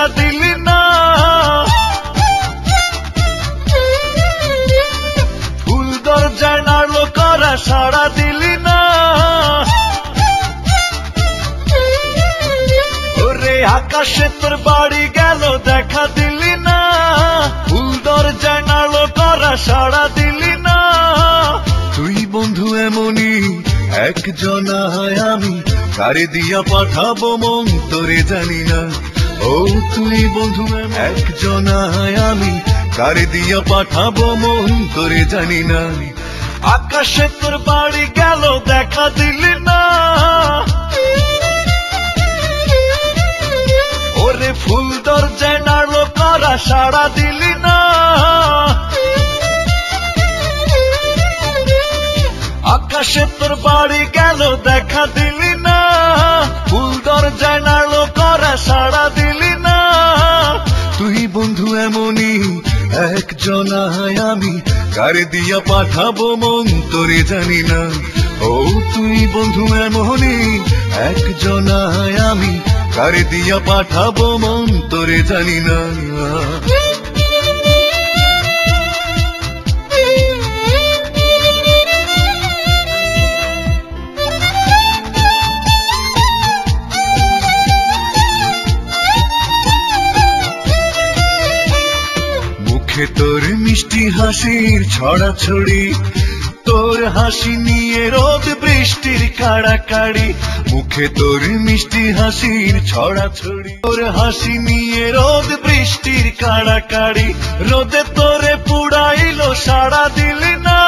দেখা দিলি না, ফুল দরজায় নাড়লো করা সাড়া দিলি না, ওরে আকাশে তোর বাড়ি গেল দেখা দিলি না, ফুল দরজায় নাড়লো করা সাড়া দিলি না। তুই বন্ধু এমনই একজনা আমি, কারে দিয়া পাঠাবো মন তোরে জানি না। ও তুই বন্ধু একজনা আমি, কারে দিয়া পাঠাবো মন তোরে জানি না। আকাশে তোর বাড়ি গেল দেখা দিলি না, ওরে ফুল দরজায় নাড়লো করা সাড়া দিলি না। আকাশে তোর বাড়ি গেল দেখা দিলি না, ফুল দরজায় নাড়লো করা সাড়া দিলি না। তুই বন্ধু এমনই একজনা আমি, কারে দিয়া পাঠাবো মন তোরে জানি না। ও তুই বন্ধু এমনই একজনা আমি, কারে দিয়া পাঠাবো মন তোরে জানি না। মুখে তোর মিষ্টি হাসির ছড়াছড়ি, তোর হাসি নিয়ে রোদ বৃষ্টির কাড়াকাড়ি। মুখে তোর মিষ্টি হাসির ছড়াছড়ি, তোর হাসি নিয়ে রোদ বৃষ্টির কাড়াকাড়ি। রোদে তোরে পুড়াইলো সাড়া দিলি না,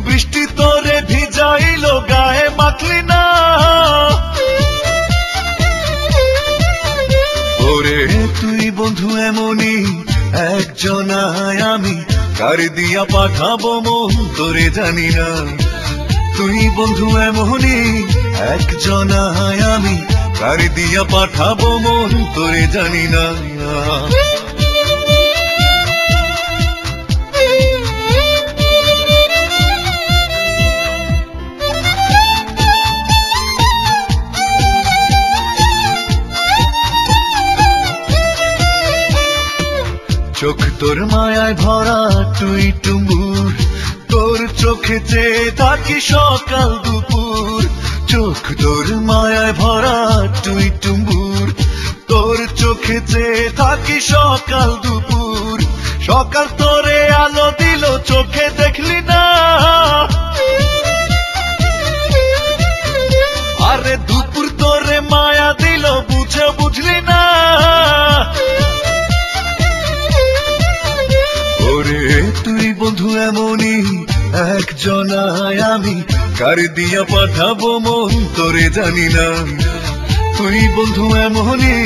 বৃষ্টি তোরে ভিজাইলো গায়ে মাখলি না। ওরে তুই বন্ধু এমনই একজনা আমি, কারে দিয়া পাঠাবো মন তোরে জানি না। তুই বন্ধু এমনই একজনা আমি, কারে দিয়া পাঠাবো মন তোরে জানি না। চোখ তোর মায়ায় ভরা টুই টুম্বুর, তোর চোখে চেয়ে থাকি সকাল দুপুর। চোখ তোর মায়ায় ভরা টুই টুম্বুর, তোর চোখে চেয়ে থাকি সকাল দুপুর। সকাল তোরে আলো দিল চোখে দেখলি না, আরে দুপুর তোরে মায়া দিল বুঝে বুঝলি না। তুই বন্ধু এমনই একজনা আমি, কারে দিয়া পাঠাবো মন তোরে জানি না। তুই বন্ধু এমনই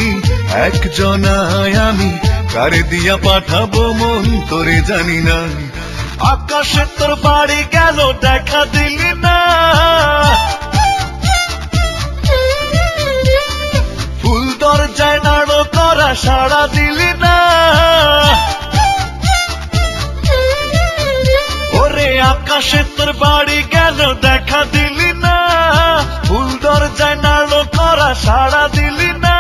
একজনা আমি, কারে দিয়া পাঠাবো মন তোরে জানি না। আকাশে তোর বাড়ি গেল দেখা দিলি না, ফুল দরজায় নাড়ো করা সাড়া দিলি না। আকাশে তোর বাড়ি গেল দেখা দিলি না, ফুল দরজায় নাড়লো করা সাড়া দিলি না।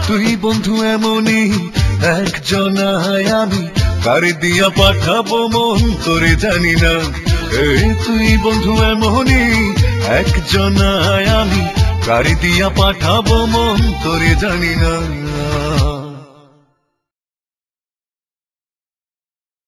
তুই বন্ধু এমনই একজনা আমি, কারে দিয়া পাঠাবো মন তোরে জানি না। তুই বন্ধু এমনই একজনা আমি, কারে দিয়া পাঠাবো মন তোরে জানি না।